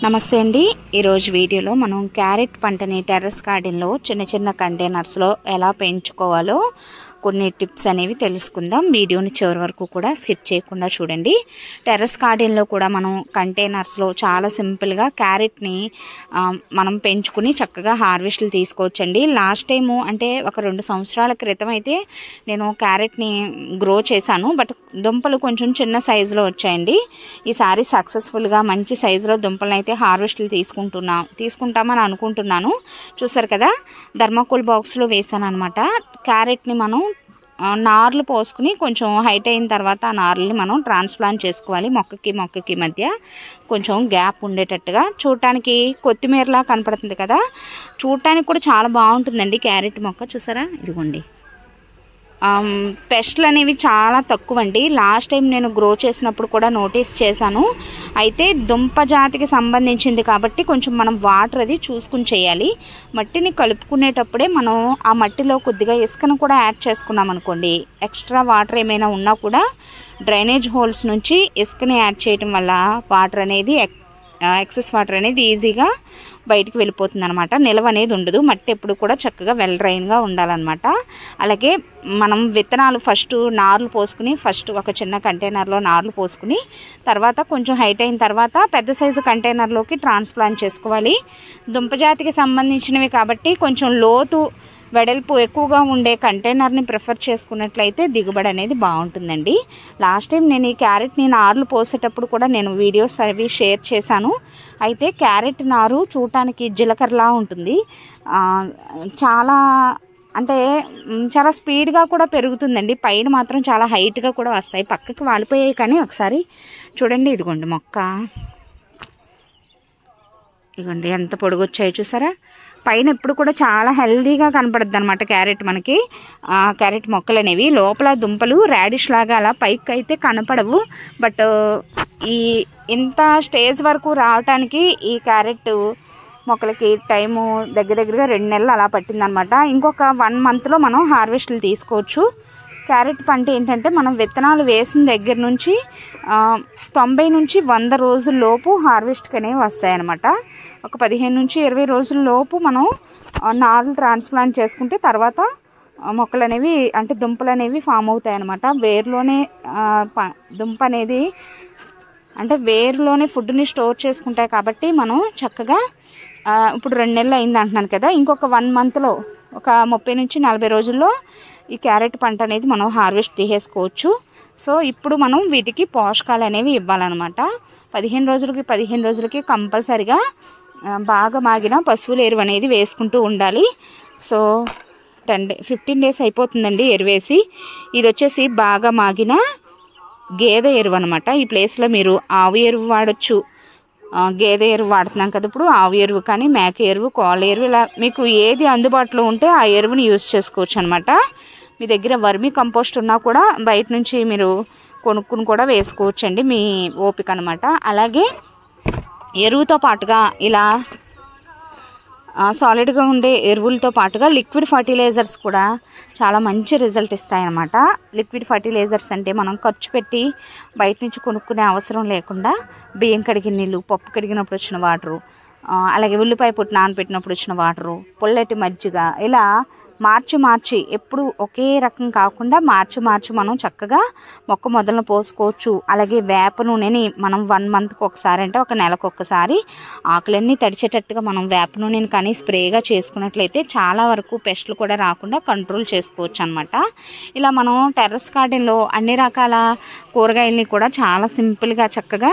నమస్తే అండి। ఈరోజు వీడియోలో మనం క్యారెట్ పంటని టెర్రస్ గార్డెన్లో చిన్న చిన్న కంటైనర్స్లో ఎలా పెంచుకోవాలో కొన్ని టిప్స్ అనేవి తెలుసుకుందాం। వీడియోని చివరి వరకు కూడా స్కిప్ చేయకుండా చూడండి। టెర్రస్ గార్డెన్లో కూడా మనం కంటైనర్స్లో చాలా సింపుల్గా క్యారెట్ని మనం పెంచుకుని చక్కగా హార్వెస్ట్లు తీసుకోవచ్చండి। లాస్ట్ టైము అంటే ఒక 2 సంవత్సరాల క్రితం అయితే నేను క్యారెట్ని గ్రో చేశాను, బట్ దుంపలు కొంచెం చిన్న సైజులో వచ్చాయండి। ఈసారి సక్సెస్ఫుల్గా మంచి సైజులో దుంపలను అయితే హార్వెస్ట్లు తీసుకుంటామని అనుకుంటున్నాను। చూసారు కదా, థర్మాకోల్ బాక్స్లో వేసాను అనమాట। క్యారెట్ని మనం నార్లు పోసుకుని కొంచెం హైట్ అయిన తర్వాత ఆ నార్లని మనం ట్రాన్స్ప్లాంట్ చేసుకోవాలి। మొక్కకి మధ్య కొంచెం గ్యాప్ ఉండేటట్టుగా। చూడటానికి కొత్తిమీరలా కనపడుతుంది కదా, చూడటానికి కూడా చాలా బాగుంటుందండి క్యారెట్ మొక్క। చూసారా, ఇదిగోండి పెస్ట్లు అనేవి చాలా తక్కువ అండి। లాస్ట్ టైం నేను గ్రో చేసినప్పుడు కూడా నోటీస్ చేశాను। అయితే దుంప జాతికి సంబంధించింది కాబట్టి కొంచెం మనం వాటర్ అది చూసుకుని చేయాలి। మట్టిని కలుపుకునేటప్పుడే మనం ఆ మట్టిలో కొద్దిగా ఇసుకను కూడా యాడ్ చేసుకున్నాం అనుకోండి, ఎక్స్ట్రా వాటర్ ఏమైనా ఉన్నా కూడా డ్రైనేజ్ హోల్స్ నుంచి ఇసుకని యాడ్ చేయడం వల్ల వాటర్ అనేది ఎక్సెస్ వాటర్ అనేది ఈజీగా బయటికి వెళ్ళిపోతుంది అనమాట। నిల్వ అనేది ఉండదు। మట్టి ఎప్పుడు కూడా చక్కగా వెల్ డ్రైన్గా ఉండాలన్నమాట। అలాగే మనం విత్తనాలు ఫస్ట్ నార్లు పోసుకుని ఒక చిన్న కంటైనర్లో నార్లు పోసుకుని తర్వాత కొంచెం హైట్ అయిన తర్వాత పెద్ద సైజు కంటైనర్లోకి ట్రాన్స్ప్లాంట్ చేసుకోవాలి। దుంపజాతికి సంబంధించినవి కాబట్టి కొంచెం లోతు వెడల్పు ఎక్కువగా ఉండే కంటైనర్ని ప్రిఫర్ చేసుకున్నట్లయితే దిగుబడి అనేది బాగుంటుందండి। లాస్ట్ టైం నేను ఈ క్యారెట్ని నార్లు పోసేటప్పుడు కూడా నేను వీడియోస్ అవి షేర్ చేశాను। అయితే క్యారెట్ నారు చూడటానికి జీలకర్రలా ఉంటుంది, చాలా అంటే చాలా స్పీడ్గా కూడా పెరుగుతుందండి। పైన మాత్రం చాలా హైట్గా కూడా వస్తాయి, పక్కకి వాలిపోయాయి కానీ ఒకసారి చూడండి, ఇదిగోండి మొక్క, ఇదిగోండి ఎంత పొడుగొచ్చాయో చూసారా। పైన ఎప్పుడు కూడా చాలా హెల్దీగా కనపడుద్ది అనమాట క్యారెట్ మనకి। క్యారెట్ మొక్కలు అనేవి లోపల దుంపలు రాడిష్ లాగా అలా పైకి అయితే కనపడవు, బట్ ఇంత స్టేజ్ వరకు రావటానికి ఈ క్యారెట్ మొక్కలకి టైము దగ్గరగా 2 నెలలు అలా పట్టిందనమాట। ఇంకొక 1 మంత్లో మనం హార్వెస్ట్లు తీసుకోవచ్చు। క్యారెట్ పంట ఏంటంటే మనం విత్తనాలు వేసిన దగ్గర నుంచి 90 నుంచి 100 రోజుల లోపు హార్వెస్ట్కి అనేవి వస్తాయన్నమాట। ఒక 15 నుంచి 20 రోజుల లోపు మనం నార్లు ట్రాన్స్ప్లాంట్ చేసుకుంటే తర్వాత మొక్కలు అనేవి అంటే దుంపలు అనేవి ఫామ్ అవుతాయి అన్నమాట। వేరులోనే దుంప అనేది అంటే వేరులోనే ఫుడ్ని స్టోర్ చేసుకుంటాయి కాబట్టి మనం చక్కగా ఇప్పుడు 2 నెలలు అయింది అంటున్నాను కదా, ఇంకొక 1 మంత్లో ఒక 30 నుంచి 40 రోజుల్లో ఈ క్యారెట్ పంట అనేది మనం హార్వెస్ట్ తీసేసుకోవచ్చు। సో ఇప్పుడు మనం వీటికి పోషకాలు అనేవి ఇవ్వాలన్నమాట। 15 రోజులకి కంపల్సరిగా బాగా మాగిన పశువుల ఎరువు అనేది వేసుకుంటూ ఉండాలి। సో 15 డేస్ అయిపోతుందండి ఎరువేసి। ఇది వచ్చేసి బాగా మాగిన గేదె ఎరువు అనమాట। ఈ ప్లేస్లో మీరు ఆవు ఎరువు వాడచ్చు, గేదె ఎరువు వాడుతున్నాం కదా ఇప్పుడు, ఆవు ఎరువు కానీ మేక ఎరువు, కోళ్ళ ఎరువు, ఇలా మీకు ఏది అందుబాటులో ఉంటే ఆ ఎరువుని యూజ్ చేసుకోవచ్చు అనమాట। మీ దగ్గర వర్మీ కంపోస్ట్ ఉన్నా కూడా బయట నుంచి మీరు కొనుక్కుని కూడా వేసుకోవచ్చండి, మీ ఓపిక అనమాట। అలాగే ఎరువుతో పాటుగా ఇలా సాలిడ్గా ఉండే ఎరువులతో పాటుగా లిక్విడ్ ఫర్టిలైజర్స్ కూడా చాలా మంచి రిజల్ట్ ఇస్తాయన్నమాట। లిక్విడ్ ఫర్టిలైజర్స్ అంటే మనం ఖర్చు పెట్టి బయట నుంచి కొనుక్కునే అవసరం లేకుండా బియ్యం కడిగిన నీళ్ళు, పప్పు కడిగినప్పుడు వచ్చిన వాటరు, అలాగే ఉల్లిపాయ పొట్టు నానబెట్టినప్పుడు వచ్చిన వాటరు, పుల్లటి మజ్జిగ, ఇలా మార్చి ఎప్పుడు ఒకే రకం కాకుండా మార్చి మనం చక్కగా మొక్క మొదలను పోసుకోవచ్చు। అలాగే వేప నూనెని మనం 1 మంత్కి ఒకసారి అంటే ఒక నెలకు ఒక్కసారి ఆకులన్నీ తడిచేటట్టుగా మనం వేప నూనెని కానీ స్ప్రేగా చేసుకున్నట్లయితే చాలా వరకు పెస్ట్లు కూడా రాకుండా కంట్రోల్ చేసుకోవచ్చు అనమాట। ఇలా మనం టెర్రస్ గార్డెన్లో అన్ని రకాల కూరగాయలని కూడా చాలా సింపుల్గా చక్కగా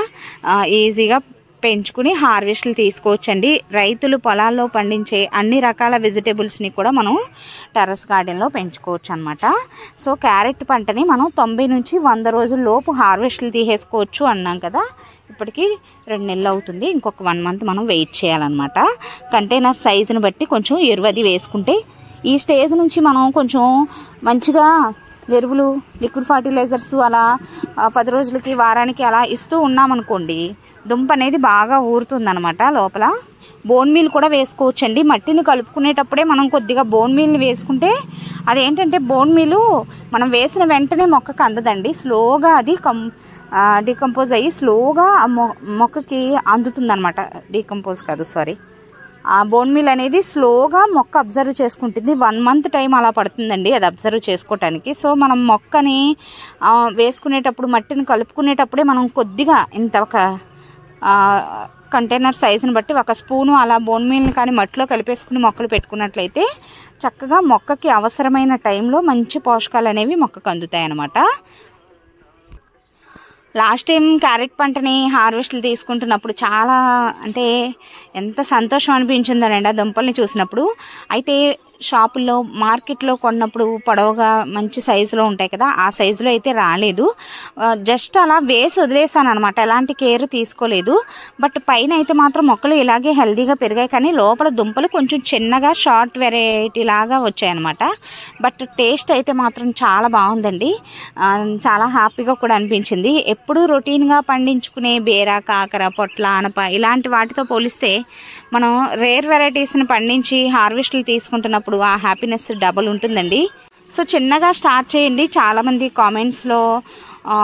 ఈజీగా పెంచుకుని హార్వెస్ట్లు తీసుకోవచ్చండి। రైతులు పొలాల్లో పండించే అన్ని రకాల వెజిటేబుల్స్ని కూడా మనం టెర్రస్ గార్డెన్లో పెంచుకోవచ్చు అనమాట। సో క్యారెట్ పంటని మనం 90 నుంచి 100 రోజుల లోపు హార్వెస్ట్లు తీసేసుకోవచ్చు అన్నాం కదా, ఇప్పటికి 2 నెలలు అవుతుంది, ఇంకొక 1 మంత్ మనం వెయిట్ చేయాలన్నమాట। కంటైనర్ సైజుని బట్టి కొంచెం ఎరువు అది వేసుకుంటే ఈ స్టేజ్ నుంచి మనం కొంచెం మంచిగా ఎరువులు, లిక్విడ్ ఫర్టిలైజర్స్ అలా 10 రోజులకి వారానికి అలా ఇస్తూ ఉన్నామనుకోండి, దుంప అనేది బాగా ఊరుతుందనమాట లోపల। బోన్ మీల్ కూడా వేసుకోవచ్చండి। మట్టిని కలుపుకునేటప్పుడే మనం కొద్దిగా బోన్ మీల్ని వేసుకుంటే అదేంటంటే బోన్ మీలు మనం వేసిన వెంటనే మొక్కకు అందదండి, స్లోగా అది డీకంపోజ్ అయ్యి స్లోగా మొక్కకి అందుతుంది అనమాట. డీకంపోజ్ కాదు, సారీ, ఆ బోన్ మీల్ అనేది స్లోగా మొక్క అబ్జర్వ్ చేసుకుంటుంది. 1 month టైం అలా పడుతుందండి అది అబ్జర్వ్ చేసుకోవటానికి. సో మనం మొక్కని వేసుకునేటప్పుడు, మట్టిని కలుపుకునేటప్పుడే మనం కొద్దిగా ఇంత ఒక కంటైనర్ సైజుని బట్టి 1 స్పూను అలా బోన్ మీల్ని కానీ మట్టిలో కలిపేసుకుని మొక్కలు పెట్టుకున్నట్లయితే చక్కగా మొక్కకి అవసరమైన టైంలో మంచి పోషకాలు అనేవి మొక్కకు అందుతాయి అన్నమాట. లాస్ట్ టైం క్యారెట్ పంటని హార్వెస్ట్లు తీసుకుంటున్నప్పుడు చాలా అంటే ఎంత సంతోషం అనిపించిందోనండి ఆ దుంపల్ని చూసినప్పుడు. అయితే షాపుల్లో మార్కెట్లో కొన్నప్పుడు పొడవుగా మంచి సైజులో ఉంటాయి కదా, ఆ సైజులో అయితే రాలేదు. జస్ట్ అలా వేసి వదిలేసాను అనమాట, ఎలాంటి కేర్ తీసుకోలేదు. బట్ పైన అయితే మాత్రం మొక్కలు ఇలాగే హెల్దీగా పెరిగాయి, కానీ లోపల దుంపలు కొంచెం చిన్నగా షార్ట్ వెరైటీ లాగా వచ్చాయన్నమాట. బట్ టేస్ట్ అయితే మాత్రం చాలా బాగుందండి, చాలా హ్యాపీగా కూడా అనిపించింది. ఎప్పుడు రొటీన్గా పండించుకునే బీర, కాకర, పొట్ల, ఆనప ఇలాంటి వాటితో పోలిస్తే మనం రేర్ వెరైటీస్ని పండించి హార్వెస్ట్లు తీసుకుంటున్నప్పుడు ఆ హ్యాపీనెస్ డబుల్ ఉంటుందండి. సో చిన్నగా స్టార్ట్ చేయండి. చాలామంది కామెంట్స్లో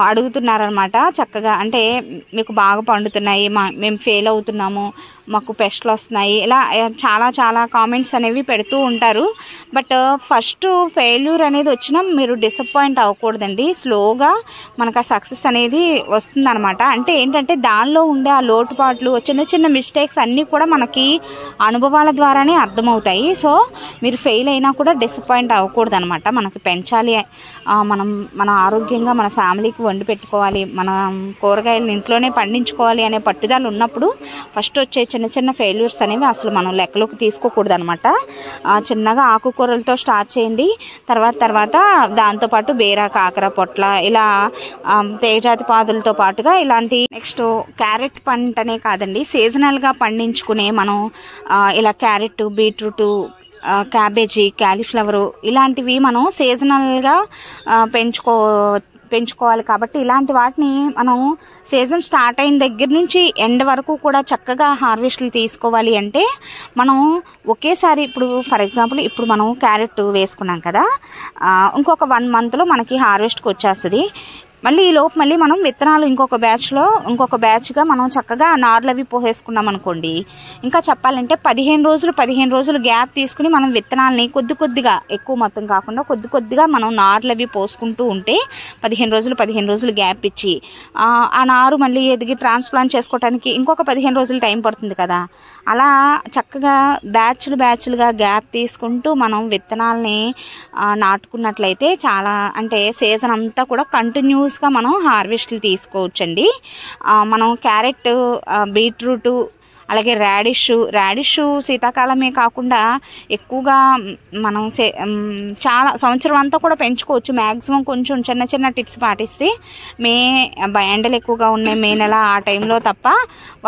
అడుగుతున్నారనమాట, చక్కగా అంటే మీకు బాగా పండుతున్నాయి, మేము ఫెయిల్ అవుతున్నాము, మాకు పెస్ట్లు వస్తున్నాయి, ఇలా చాలా చాలా కామెంట్స్ అనేవి పెడుతూ ఉంటారు. బట్ ఫస్ట్ ఫెయిల్యూర్ అనేది వచ్చినా మీరు డిసప్పాయింట్ అవ్వకూడదండి. స్లోగా మనకు ఆ సక్సెస్ అనేది వస్తుందన్నమాట. అంటే ఏంటంటే దానిలో ఉండే ఆ లోటుపాట్లు, చిన్న చిన్న మిస్టేక్స్ అన్నీ కూడా మనకి అనుభవాల ద్వారానే అర్థమవుతాయి. సో మీరు ఫెయిల్ అయినా కూడా డిసప్పాయింట్ అవ్వకూడదు అనమాట. మనకి పెంచాలి, మన ఆరోగ్యంగా మన ఫ్యామిలీకి వండి పెట్టుకోవాలి, మన కూరగాయలు ఇంట్లోనే పండించుకోవాలి అనే పట్టుదల ఉన్నప్పుడు ఫస్ట్ వచ్చే చిన్న చిన్న ఫెయిల్యూర్స్ అనేవి అసలు మనం లెక్కలోకి తీసుకోకూడదు అనమాట. చిన్నగా ఆకుకూరలతో స్టార్ట్ చేయండి, తర్వాత దాంతోపాటు బీర, కాకర, పొట్ల ఇలా తేజాతి పాదులతో పాటుగా ఇలాంటి నెక్స్ట్ క్యారెట్ పంటనే కాదండి, సీజనల్గా పండించుకునే మనం ఇలా క్యారెట్, బీట్రూట్, క్యాబేజీ, క్యాలీఫ్లవరు ఇలాంటివి మనం సీజనల్గా పెంచుకోవాలి. కాబట్టి ఇలాంటి వాటిని మనం సీజన్ స్టార్ట్ అయిన దగ్గర నుంచి ఎండ్ వరకు కూడా చక్కగా హార్వెస్ట్లు తీసుకోవాలి. అంటే మనం ఒకేసారి ఇప్పుడు ఫర్ ఎగ్జాంపుల్ ఇప్పుడు మనం క్యారెట్ వేసుకున్నాం కదా, ఇంకొక 1 monthలో మనకి హార్వెస్ట్కి వచ్చేస్తుంది. మళ్ళీ ఈ లోపు మళ్ళీ మనం విత్తనాలు ఇంకొక బ్యాచ్గా మనం చక్కగా నార్లు అవి పోసేసుకున్నాం అనుకోండి. ఇంకా చెప్పాలంటే 15 రోజులు గ్యాప్ తీసుకుని మనం విత్తనాలని కొద్దిగా ఎక్కువ మొత్తం కాకుండా కొద్దిగా మనం నార్లు అవి పోసుకుంటూ ఉంటే 15 రోజులు గ్యాప్ ఇచ్చి ఆ నారు మళ్ళీ ఎదిగి ట్రాన్స్ప్లాంట్ చేసుకోవడానికి ఇంకొక 15 రోజులు టైం పడుతుంది కదా. అలా చక్కగా బ్యాచ్లుగా గ్యాప్ తీసుకుంటూ మనం విత్తనాలని నాటుకున్నట్లయితే చాలా అంటే సీజన్ అంతా కూడా కంటిన్యూస్గా మనం హార్వెస్ట్లు తీసుకోవచ్చండి. మనం క్యారెట్, బీట్రూట్, అలాగే రాడిష్ శీతాకాలమే కాకుండా ఎక్కువగా మనం చాలా సంవత్సరం అంతా కూడా పెంచుకోవచ్చు. మ్యాక్సిమం కొంచెం చిన్న టిప్స్ పాటిస్తే ఎండలు ఎక్కువగా ఉన్నాయి మే నెల ఆ టైంలో తప్ప,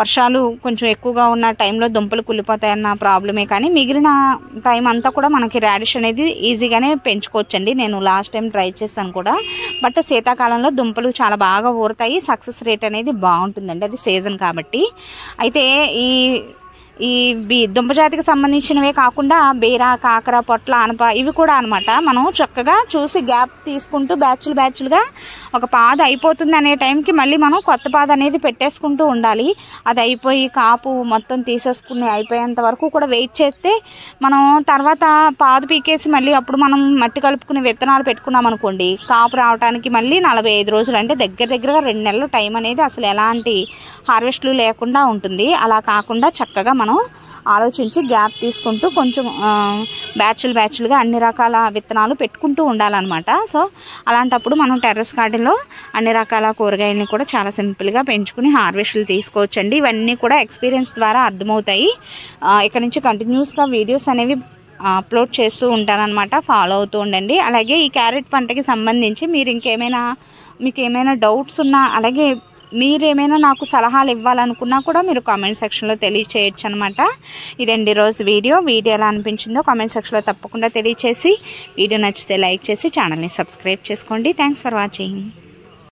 వర్షాలు కొంచెం ఎక్కువగా ఉన్న టైంలో దుంపలు కుళ్ళిపోతాయన్న ప్రాబ్లమే, కానీ మిగిలిన టైం అంతా కూడా మనకి రాడిష్ అనేది ఈజీగానే పెంచుకోవచ్చండి. నేను లాస్ట్ టైం ట్రై చేశాను కూడా. బట్ శీతాకాలంలో దుంపలు చాలా బాగా ఊరుతాయి, సక్సెస్ రేట్ అనేది బాగుంటుందండి, అది సీజన్ కాబట్టి. అయితే ఈ దుంపజాతికి సంబంధించినవే కాకుండా బీర, కాకర, పొట్ల, ఆనప ఇవి కూడా అనమాట. మనం చక్కగా చూసి గ్యాప్ తీసుకుంటూ బ్యాచ్లుగా ఒక పాద అయిపోతుంది అనే టైంకి మళ్ళీ మనం కొత్త పాద అనేది పెట్టేసుకుంటూ ఉండాలి. అది అయిపోయి కాపు మొత్తం తీసేసుకుని అయిపోయేంత వరకు కూడా వెయిట్ చేస్తే మనం తర్వాత పాదు పీకేసి మళ్ళీ అప్పుడు మనం మట్టి కలుపుకుని విత్తనాలు పెట్టుకున్నాం అనుకోండి, కాపు రావడానికి మళ్ళీ 45 రోజులు అంటే దగ్గరగా 2 నెలలు టైం అనేది అసలు ఎలాంటి హార్వెస్ట్లు లేకుండా ఉంటుంది. అలా కాకుండా చక్కగా మనం ఆలోచించి గ్యాప్ తీసుకుంటూ కొంచెం బ్యాచ్లుగా అన్ని రకాల విత్తనాలు పెట్టుకుంటూ ఉండాలన్నమాట. సో అలాంటప్పుడు మనం టెర్రస్ గార్డెన్లో అన్ని రకాల కూరగాయలని కూడా చాలా సింపుల్గా పెంచుకుని హార్వెస్ట్లు తీసుకోవచ్చండి. ఇవన్నీ కూడా ఎక్స్పీరియన్స్ ద్వారా అర్థమవుతాయి. ఇక్కడ నుంచి కంటిన్యూస్గా వీడియోస్ అనేవి అప్లోడ్ చేస్తూ ఉంటానన్నమాట, ఫాలో అవుతూ ఉండండి. అలాగే ఈ క్యారెట్ పంటకి సంబంధించి మీకు ఏమైనా డౌట్స్ ఉన్నా, అలాగే మీరేమైనా నాకు సలహాలు ఇవ్వాలనుకున్నా కూడా మీరు కామెంట్ సెక్షన్లో తెలియచేయచ్చు అనమాట. ఇదండి రోజు వీడియో ఎలా అనిపించిందో కామెంట్ సెక్షన్లో తప్పకుండా తెలియచేసి, వీడియో నచ్చితే లైక్ చేసి ఛానల్ని సబ్స్క్రైబ్ చేసుకోండి. Thanks for watching.